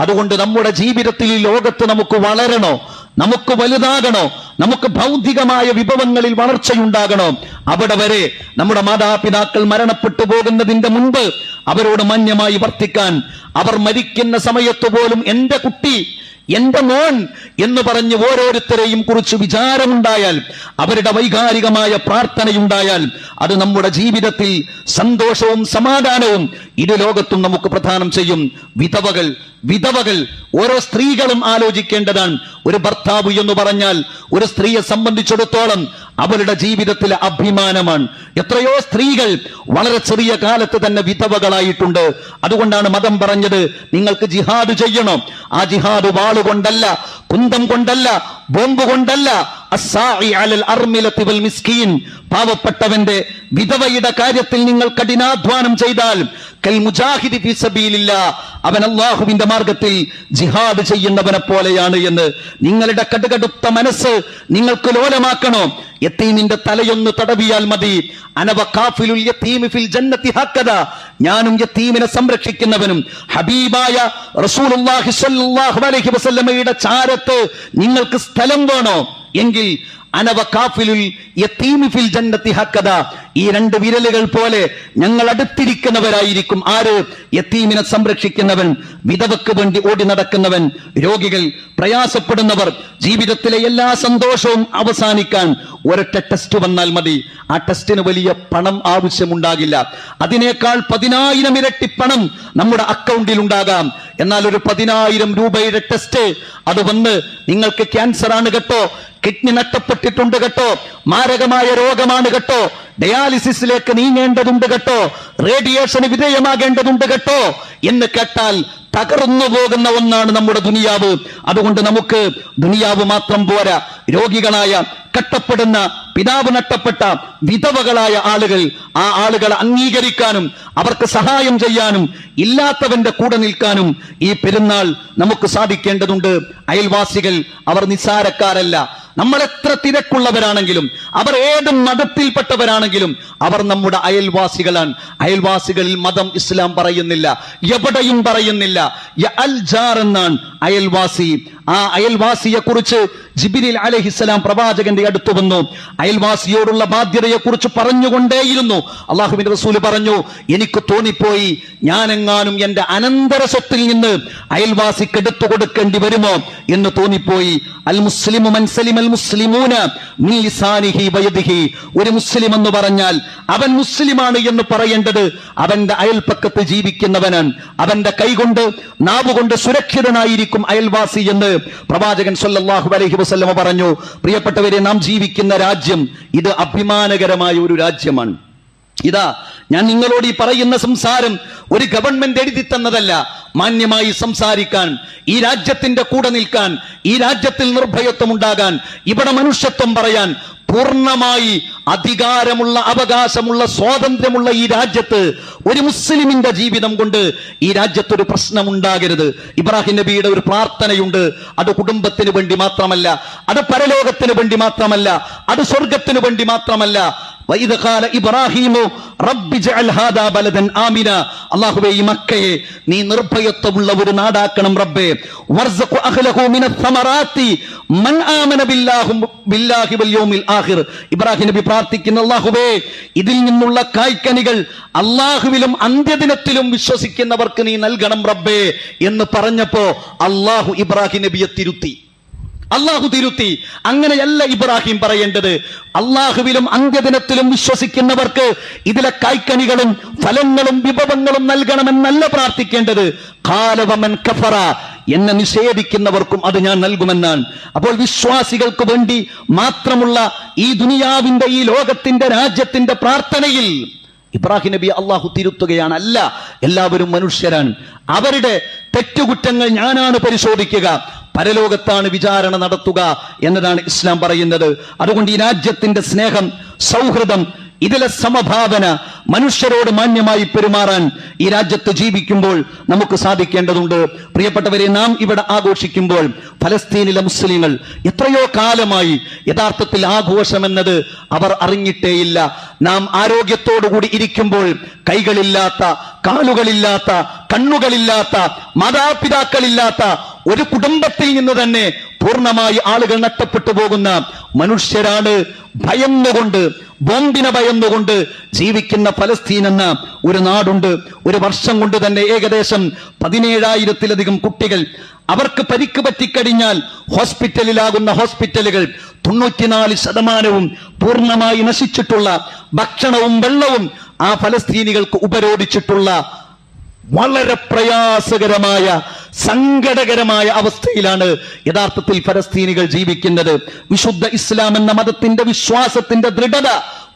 അതുകൊണ്ട് നമ്മുടെ ജീവിതത്തിൽ ഈ ലോകത്ത് നമുക്ക് വളരണോ, നമുക്ക് വലുതാകണോ, നമുക്ക് ഭൗതികമായ വിഭവങ്ങളിൽ വളർച്ചയുണ്ടാകണോ, അവിടെ വരെ നമ്മുടെ മാതാപിതാക്കൾ മരണപ്പെട്ടു പോകുന്നതിന്റെ മുൻപ് അവരോട് മാന്യമായി വർത്തിക്കാൻ, അവർ മരിക്കുന്ന സമയത്ത് പോലും എന്റെ കുട്ടി, എന്റെ മോൻ എന്ന് പറഞ്ഞ് ഓരോരുത്തരെയും കുറിച്ച് വിചാരമുണ്ടായാൽ, അവരുടെ വൈകാരികമായ പ്രാർത്ഥനയുണ്ടായാൽ, അത് നമ്മുടെ ജീവിതത്തിൽ സന്തോഷവും സമാധാനവും ഇരു ലോകത്തും നമുക്ക് പ്രദാനം ചെയ്യും. വിധവകൾ ഓരോ സ്ത്രീകളും ആലോചിക്കേണ്ടതാണ്. ഒരു ഭർത്താവ് എന്ന് പറഞ്ഞാൽ ഒരു സ്ത്രീയെ സംബന്ധിച്ചിടത്തോളം അവരുടെ ജീവിതത്തിലെ അഭിമാനമാണ്. എത്രയോ സ്ത്രീകൾ വളരെ ചെറിയ കാലത്ത് തന്നെ വിധവകളായിട്ടുണ്ട്. അതുകൊണ്ടാണ് മതം പറഞ്ഞത്, നിങ്ങൾക്ക് ജിഹാദ് ചെയ്യണം. ആ ജിഹാദ് വാളുകൊണ്ടല്ല, കുന്തം കൊണ്ടല്ല, ബോംബ് കൊണ്ടല്ല. പാവപ്പെട്ടവന്റെ വിധവയുടെ കാര്യത്തിൽ നിങ്ങൾ കഠിനാധ്വാനം ചെയ്താൽ അവൻ അല്ലാഹുവിന്റെ മാർഗത്തിൽ ജിഹാദ് ചെയ്യുന്നവനെ പോലെയാണ് എന്ന്. നിങ്ങളുടെ കടുകടുത്ത മനസ്സ് നിങ്ങൾക്ക് ലോലമാക്കണോ? യതീമിന്റെ തലയൊന്ന് തടവിയാൽ മതി. അനവകാഫിലുൽ യതീമി ഫിൽ ജന്നതി ഹക്കദ, ഞാനും യതീമിനെ സംരക്ഷിക്കുന്നവനും. ഹബീബായ റസൂലുള്ളാഹി സ്വല്ലല്ലാഹു അലൈഹി വസല്ലമയുടെ ചാരത്ത് നിങ്ങൾക്ക് സ്ഥലം വേണോ എങ്കിൽ അനവകാഫിലുൽ യതീമി ഫിൽ ജന്നതി ഹക്കദ, ഈ രണ്ട് വിരലുകൾ പോലെ ഞങ്ങൾ അടുത്തിരിക്കുന്നവരായിരിക്കും. ആര്? യതീമിനെ സംരക്ഷിക്കുന്നവൻ, വിധവക്ക് വേണ്ടി ഓടി നടക്കുന്നവൻ, രോഗികൾ, പ്രയാസപ്പെടുന്നവർ. ജീവിതത്തിലെ എല്ലാ സന്തോഷവും അവസാനിക്കാൻ ഒരൊറ്റ ടെസ്റ്റ് വന്നാൽ മതി. ആ ടെസ്റ്റിന് വലിയ പണം ആവശ്യമുണ്ടാകില്ല. അതിനേക്കാൾ 10,000 ഇരട്ടി പണം നമ്മുടെ അക്കൗണ്ടിൽ ഉണ്ടാകാം. എന്നാൽ ഒരു 10,000 രൂപയുടെ ടെസ്റ്റ് അത് വന്ന് നിങ്ങൾക്ക് ക്യാൻസർ ആണ് കേട്ടോ, കിഡ്നി നഷ്ടപ്പെട്ടിട്ടുണ്ട് കേട്ടോ, മാരകമായ രോഗമാണ് കേട്ടോ, ഡയാലിസിസിലേക്ക് നീങ്ങേണ്ടതുണ്ട് കേട്ടോ, റേഡിയേഷന് വിധേയമാകേണ്ടതുണ്ട് കേട്ടോ എന്ന് കേട്ടാൽ തകർന്നു പോകുന്ന ഒന്നാണ് നമ്മുടെ ദുനിയാവ്. അതുകൊണ്ട് നമുക്ക് ദുനിയാവ് മാത്രം പോരാ. രോഗികളായ, കഷ്ടപ്പെടുന്ന, പിതാവ് നഷ്ടപ്പെട്ട വിധവകളായ ആളുകൾ, ആ ആളുകളെ അംഗീകരിക്കാനും അവർക്ക് സഹായം ചെയ്യാനും ഇല്ലാത്തവന്റെ കൂടെ നിൽക്കാനും ഈ പെരുന്നാൾ നമുക്ക് സാധിക്കേണ്ടതുണ്ട്. അയൽവാസികൾ അവർ നിസ്സാരക്കാരല്ല. നമ്മൾ എത്ര തിരക്കുള്ളവരാണെങ്കിലും, അവർ ഏത് മതത്തിൽപ്പെട്ടവരാണെങ്കിലും അവർ നമ്മുടെ അയൽവാസികളാണ്. അയൽവാസികളിൽ മതം ഇസ്ലാം പറയുന്നില്ല, എവിടെയും പറയുന്നില്ല. അൽ ജാർ എന്നാണ് അയൽവാസി. ആ അയൽവാസിയെ കുറിച്ച് ജിബ്രീൽ അലൈഹിസ്സലാം പ്രവാചകന്റെ അടുത്ത് വന്നു. അയൽവാസിയോടുള്ള ബാധ്യതയെ കുറിച്ച് പറഞ്ഞുകൊണ്ടേയിരുന്നു. അള്ളാഹുവിന്റെ റസൂൽ പറഞ്ഞു, എനിക്ക് തോന്നിപ്പോയി ഞാനെങ്ങാനും എന്റെ അനന്തര സ്വത്തിൽ നിന്ന് അയൽവാസിക്ക് എടുത്തു കൊടുക്കേണ്ടി വരുമോ എന്ന് തോന്നിപ്പോയി. അൽ മുസ്ലിമു മൻ സലിമൽ മുസ്ലിമൂന മിൻ ലിസാനിഹി വയദിഹി. ഒരു മുസ്ലിം എന്ന് പറഞ്ഞാൽ അവൻ മുസ്ലിമാണ് എന്ന് പറയേണ്ടത് അവന്റെ അയൽപ്പക്കത്ത് ജീവിക്കുന്നവനാണ്. അവന്റെ കൈകൊണ്ട്, നാവുകൊണ്ട് സുരക്ഷിതനായിരിക്കും അയൽവാസി എന്ന് പ്രവാചകൻ സല്ലല്ലാഹു അലൈഹി വസല്ലമ പറഞ്ഞു. പ്രിയപ്പെട്ടവരെ, നാം ജീവിക്കുന്ന രാജ്യം ഇത് അഭിമാനകരമായ ഒരു രാജ്യമാണ്. ഇതാ ഞാൻ നിങ്ങളോട് ഈ പറയുന്ന സംസാരം ഒരു ഗവൺമെന്റ് എഴുതി തന്നതല്ല. മാന്യമായി സംസാരിക്കാൻ, ഈ രാജ്യത്തിന്റെ കൂടെ നിൽക്കാൻ, ഈ രാജ്യത്തിൽ നിർഭയത്വം ഉണ്ടാകാൻ, ഇവിടെ മനുഷ്യത്വം പറയാൻ, പൂർണ്ണമായി അധികാരമുള്ള, അവകാശമുള്ള, സ്വാതന്ത്ര്യമുള്ള ഈ രാജ്യത്ത് ഒരു മുസ്ലിമിന്റെ ജീവിതം കൊണ്ട് ഈ രാജ്യത്തൊരു പ്രശ്നമുണ്ടാകരുത്. ഇബ്രാഹിം നബിയുടെ ഒരു പ്രാർത്ഥനയുണ്ട്. അത് കുടുംബത്തിന് വേണ്ടി മാത്രമല്ല, അത് പരലോകത്തിന് വേണ്ടി മാത്രമല്ല, അത് സ്വർഗത്തിന് വേണ്ടി മാത്രമല്ല. വഇദ് ഖാല ഇബ്രാഹിമു റബ്ബി ജഅൽ ഹാദാ ബലദൻ ആമിന, അല്ലാഹുവേ ഈ മക്കയെ നീ നിർഭയത്വമുള്ള ഒരു നാടാക്കണം റബ്ബേ. വർസഖ് അഹ്ലഹു മിനസ് സമറാത്തി മൻ ആമന ബില്ലാഹി വൽ യൗമിൽ ആഖിർ. ഇബ്രാഹിം നബി പ്രാർത്ഥിക്കുന്ന, അല്ലാഹുവേ ഇതിൽ നിന്നുള്ള കായ്ക്കനികൾ അല്ലാഹുവിലും അന്ത്യദിനത്തിലും വിശ്വസിക്കുന്നവർക്ക് നീ നൽകണം റബ്ബേ എന്ന് പറഞ്ഞപ്പോ അല്ലാഹു ഇബ്രാഹിം നബിയെ തിരുത്തി. അങ്ങനെയല്ല ഇബ്രാഹിം പറയേണ്ടത്. അള്ളാഹുവിലും അന്ത്യദിനത്തിലും വിശ്വസിക്കുന്നവർക്ക് ഇതിലെ കായ്ക്കനികളും ഫലങ്ങളും വിഭവങ്ങളും നൽകണമെന്നല്ല പ്രാർത്ഥിക്കേണ്ടത്. ഖാല വമൻ കഫറ, എന്നെ നിഷേധിക്കുന്നവർക്കും അത് ഞാൻ നൽകുമെന്നാണ്. അപ്പോൾ വിശ്വാസികൾക്ക് വേണ്ടി മാത്രമുള്ള ഈ ദുനിയാവിന്റെ, ഈ ലോകത്തിന്റെ, രാജ്യത്തിന്റെ പ്രാർത്ഥനയിൽ ഇബ്രാഹിം നബി അള്ളാഹു തിരുത്തുകയാണ്. അല്ല, എല്ലാവരും മനുഷ്യരാണ്, അവരുടെ തെറ്റുകുറ്റങ്ങൾ ഞാനാണ് പരിശോധിക്കുക, പരലോകത്താണ് വിചാരണ നടത്തുക എന്നതാണ് ഇസ്ലാം പറയുന്നത്. അതുകൊണ്ട് ഈ രാജ്യത്തിന്റെ സ്നേഹം, സൗഹൃദം, ഇതിലെ സമഭാവന, മനുഷ്യരോട് മാന്യമായി പെരുമാറാൻ ഈ രാജ്യത്ത് ജീവിക്കുമ്പോൾ നമുക്ക് സാധിക്കേണ്ടതുണ്ട്. പ്രിയപ്പെട്ടവരെ, നാം ഇവിടെ ആഘോഷിക്കുമ്പോൾ ഫലസ്തീനിലെ മുസ്ലിങ്ങൾ എത്രയോ കാലമായി യഥാർത്ഥത്തിൽ ആഘോഷമെന്നത് അവർ അറിഞ്ഞിട്ടേയില്ല. നാം ആരോഗ്യത്തോടുകൂടി ഇരിക്കുമ്പോൾ കൈകളില്ലാത്ത, കാലുകളില്ലാത്ത, കണ്ണുകളില്ലാത്ത, മാതാപിതാക്കളില്ലാത്ത ഒരു കുടുംബത്തിൽ നിന്ന് തന്നെ പൂർണ്ണമായി ആളുകൾ നഷ്ടപ്പെട്ടു പോകുന്ന മനുഷ്യരാണ് ഭയന്നുകൊണ്ട്, ബോംബിനെ ഭയന്നുകൊണ്ട് ജീവിക്കുന്ന ഫലസ്തീൻ എന്ന ഒരു നാടുണ്ട്. ഒരു വർഷം കൊണ്ട് തന്നെ ഏകദേശം 17,000-ലധികം കുട്ടികൾ, അവർക്ക് പരിക്ക് പറ്റിക്കഴിഞ്ഞാൽ ഹോസ്പിറ്റലിലാകുന്ന ഹോസ്പിറ്റലുകൾ 94% പൂർണ്ണമായി നശിച്ചിട്ടുള്ള, ഭക്ഷണവും വെള്ളവും ആ ഫലസ്തീനികൾക്ക് ഉപരോധിച്ചിട്ടുള്ള വളരെ പ്രയാസകരമായ, സങ്കടകരമായ അവസ്ഥയിലാണ് യഥാർത്ഥത്തിൽ ഫലസ്തീനികൾ ജീവിക്കുന്നത്. വിശുദ്ധ ഇസ്ലാം എന്ന മതത്തിന്റെ, വിശ്വാസത്തിന്റെ ദൃഢത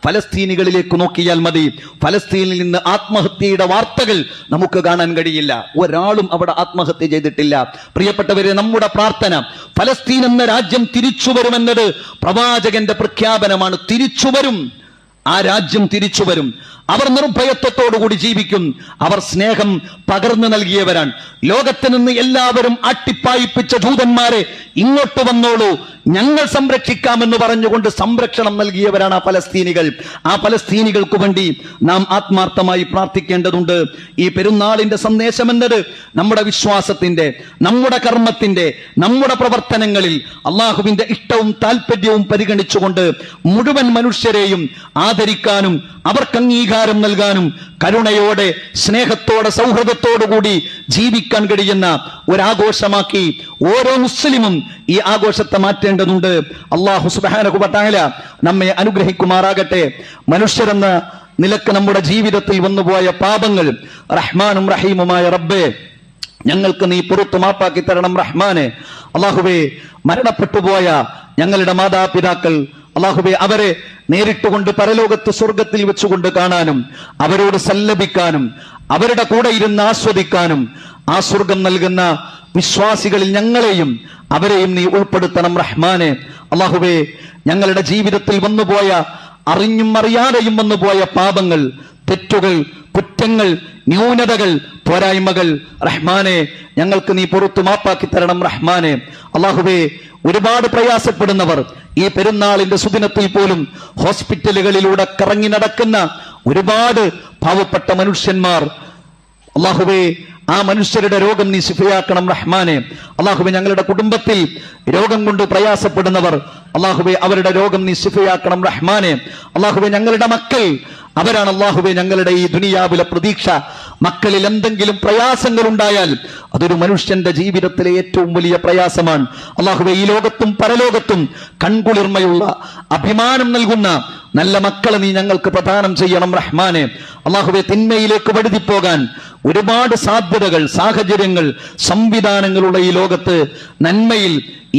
ഫലസ്തീനികളിലേക്ക് നോക്കിയാൽ മതി. ഫലസ്തീനിൽ നിന്ന് ആത്മഹത്യയുടെ വാർത്തകൾ നമുക്ക് കാണാൻ കഴിയില്ല. ഒരാളും അവിടെ ആത്മഹത്യ ചെയ്തിട്ടില്ല. പ്രിയപ്പെട്ടവരെ, നമ്മുടെ പ്രാർത്ഥന ഫലസ്തീൻ എന്ന രാജ്യം തിരിച്ചു വരുമെന്നത് പ്രവാചകന്റെ പ്രഖ്യാപനമാണ്. തിരിച്ചുവരും, ആ രാജ്യം തിരിച്ചുവരും. അവർ നിർഭയത്വത്തോടുകൂടി ജീവിക്കും. അവർ സ്നേഹം പകർന്നു നൽകിയവരാണ്. ലോകത്ത് നിന്ന് എല്ലാവരും അട്ടിപ്പായിപ്പിച്ച ജൂതന്മാരെ ഇങ്ങോട്ട് വന്നോളൂ, ഞങ്ങൾ സംരക്ഷിക്കാമെന്ന് പറഞ്ഞുകൊണ്ട് സംരക്ഷണം നൽകിയവരാണ് ആ ഫലസ്തീനികൾ. ആ ഫലസ്തീനികൾക്ക് വേണ്ടി നാം ആത്മാർത്ഥമായി പ്രാർത്ഥിക്കേണ്ടതുണ്ട്. ഈ പെരുന്നാളിന്റെ സന്ദേശം എന്നത് നമ്മുടെ വിശ്വാസത്തിന്റെ, നമ്മുടെ കർമ്മത്തിന്റെ, നമ്മുടെ പ്രവർത്തനങ്ങളിൽ അള്ളാഹുവിന്റെ ഇഷ്ടവും താല്പര്യവും പരിഗണിച്ചുകൊണ്ട് മുഴുവൻ മനുഷ്യരെയും ആദരിക്കാനും അവർക്ക് അംഗീകാരം നൽകാനും കരുണയോടെ, സ്നേഹത്തോടെ, സൗഹൃദത്തോടുകൂടി ജീവിക്കാൻ കഴിയുന്ന ഒരാഘോഷമാക്കി ഓരോ മുസ്ലിമും ഈ ആഘോഷത്തെ മാറ്റേണ്ടതുണ്ട്. അല്ലാഹു സുബ്ഹാനഹു വ തആല നമ്മെ അനുഗ്രഹിക്കുമാറാകട്ടെ. മനുഷ്യരെന്ന നിലക്ക് നമ്മുടെ ജീവിതത്തിൽ വന്നുപോയ പാപങ്ങൾ റഹ്മാനും റഹീമുമായ റബ്ബേ, ഞങ്ങൾക്ക് നീ പുറത്തു മാപ്പാക്കി തരണം റഹ്മാനെ. അല്ലാഹുവേ, മരണപ്പെട്ടുപോയ ഞങ്ങളുടെ മാതാപിതാക്കൾ, അല്ലാഹുവേ, അവരെ നേരിട്ടുകൊണ്ട് പരലോകത്ത് സ്വർഗത്തിൽ വെച്ചുകൊണ്ട് കാണാനും അവരോട് സല്ലപിക്കാനും അവരുടെ കൂടെ ഇരുന്ന് ആസ്വദിക്കാനും ആ സ്വർഗം നൽകുന്ന വിശ്വാസികളിൽ ഞങ്ങളെയും അവരെയും നീ ഉൾപ്പെടുത്തണം റഹ്മാനെ. അല്ലാഹുവേ, ഞങ്ങളുടെ ജീവിതത്തിൽ വന്നുപോയ, അറിഞ്ഞും അറിയാതെയും വന്നുപോയ പാപങ്ങൾ, തെറ്റുകൾ, കുറ്റങ്ങൾ, ന്യൂനതകൾ, പോരായ്മകൾ റഹ്മാനെ ഞങ്ങൾക്ക് നീ പുറത്തു മാപ്പാക്കി തരണം റഹ്മാനെ. അല്ലാഹുവേ, ഒരുപാട് പ്രയാസപ്പെടുന്നവർ ഈ പെരുന്നാളിന്റെ സുദിനത്തിൽ പോലും ഹോസ്പിറ്റലുകളിലൂടെ കറങ്ങി നടക്കുന്ന ഒരുപാട് പാവപ്പെട്ട മനുഷ്യന്മാർ, അല്ലാഹുവേ, ആ മനുഷ്യരുടെ രോഗം നീ ശിഫയാക്കണം റഹ്മാനെ. അല്ലാഹുവേ, ഞങ്ങളുടെ കുടുംബത്തിൽ രോഗം കൊണ്ട് പ്രയാസപ്പെടുന്നവർ, അല്ലാഹുവേ, അവരുടെ രോഗം നീ ശിഫയാക്കണം റഹ്മാനെ. അല്ലാഹുവേ, ഞങ്ങളുടെ മക്കൾ അവരാണ് അല്ലാഹുവേ ഞങ്ങളുടെ ഈ ദുനിയാവിലെ പ്രതീക്ഷ. മക്കളിൽ എന്തെങ്കിലും പ്രയാസങ്ങൾ ഉണ്ടായാൽ അതൊരു മനുഷ്യന്റെ ജീവിതത്തിലെ ഏറ്റവും വലിയ പ്രയാസമാണ്. അല്ലാഹുവേ, ഈ ലോകത്തും പരലോകത്തും കൺകുളിർമയുള്ള, അഭിമാനം നൽകുന്ന നല്ല മക്കളെ നീ ഞങ്ങൾക്ക് പ്രദാനം ചെയ്യണം റഹ്മാനെ. അല്ലാഹുവേ, തിന്മയിലേക്ക് വഴുതിപ്പോകാൻ ഒരുപാട് സാധ്യതകൾ, സാഹചര്യങ്ങൾ, സംവിധാനങ്ങളുള്ള ഈ ലോകത്ത് നന്മയിൽ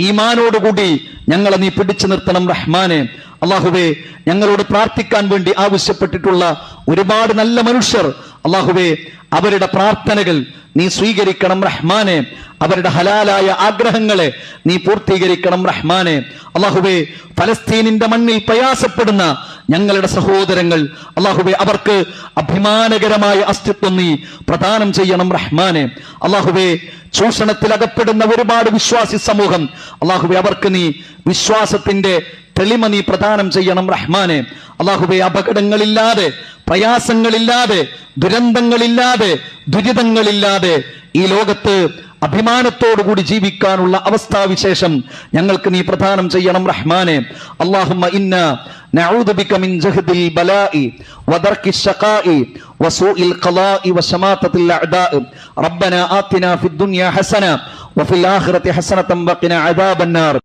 ഈമാനോടുകൂടി ഞങ്ങളെ നീ പിടിച്ചു നിർത്തണം റഹ്മാനെ. അല്ലാഹുവേ, ഞങ്ങളോട് പ്രാർത്ഥിക്കാൻ വേണ്ടി ആവശ്യപ്പെട്ടിട്ടുള്ള ഒരുപാട് നല്ല മനുഷ്യർ, അല്ലാഹുവേ, അവരുടെ പ്രാർത്ഥനകൾ നീ സ്വീകരിക്കണം റഹ്മാനെ. അവരുടെ ഹലാലായ ആഗ്രഹങ്ങളെ നീ പൂർത്തീകരിക്കണം റഹ്മാനെ. അല്ലാഹുവേ, ഫലസ്തീനിന്റെ മണ്ണിൽ പ്രയാസപ്പെടുന്ന ഞങ്ങളുടെ സഹോദരങ്ങൾ, അല്ലാഹുവേ, അവർക്ക് അഭിമാനകരമായ അസ്തിത്വം നീ പ്രദാനം ചെയ്യണം റഹ്മാനെ. അല്ലാഹുവേ, ചൂഷണത്തിൽ അകപ്പെടുന്ന ഒരുപാട് വിശ്വാസി സമൂഹം, അല്ലാഹുവേ, അവർക്ക് നീ വിശ്വാസത്തിന്റെ തെളിമ നീ പ്രദാനം ചെയ്യണം റഹ്മാനെ. അല്ലാഹുവേ, അപകടങ്ങളില്ലാതെ, പ്രയാസങ്ങളില്ലാതെ, ദുരന്തങ്ങളില്ലാതെ, ദുരിതങ്ങളില്ലാതെ ഈ ലോകത്ത് അഭിമാനത്തോടുകൂടി ജീവിക്കാനുള്ള അവസ്ഥാവിശേഷം ഞങ്ങൾക്ക് നീ പ്രദാനം ചെയ്യണം റഹ്മാനെ. അല്ലാഹുമ്മ ഇന്നാ നഊദു ബിക മിൻ ജഹദിൽ ബലാഇ വദർകിശ് ശഖാഇ വസൂഇൽ ഖളാഇ വശമാതത്തിൽ അഅദാഇ. റബ്ബനാ ആതിനാ ഫിദ് ദുനിയാ ഹസന വഫിൽ ആഖിറതി ഹസനതൻ വഖിനാ അദാബന്നാർ.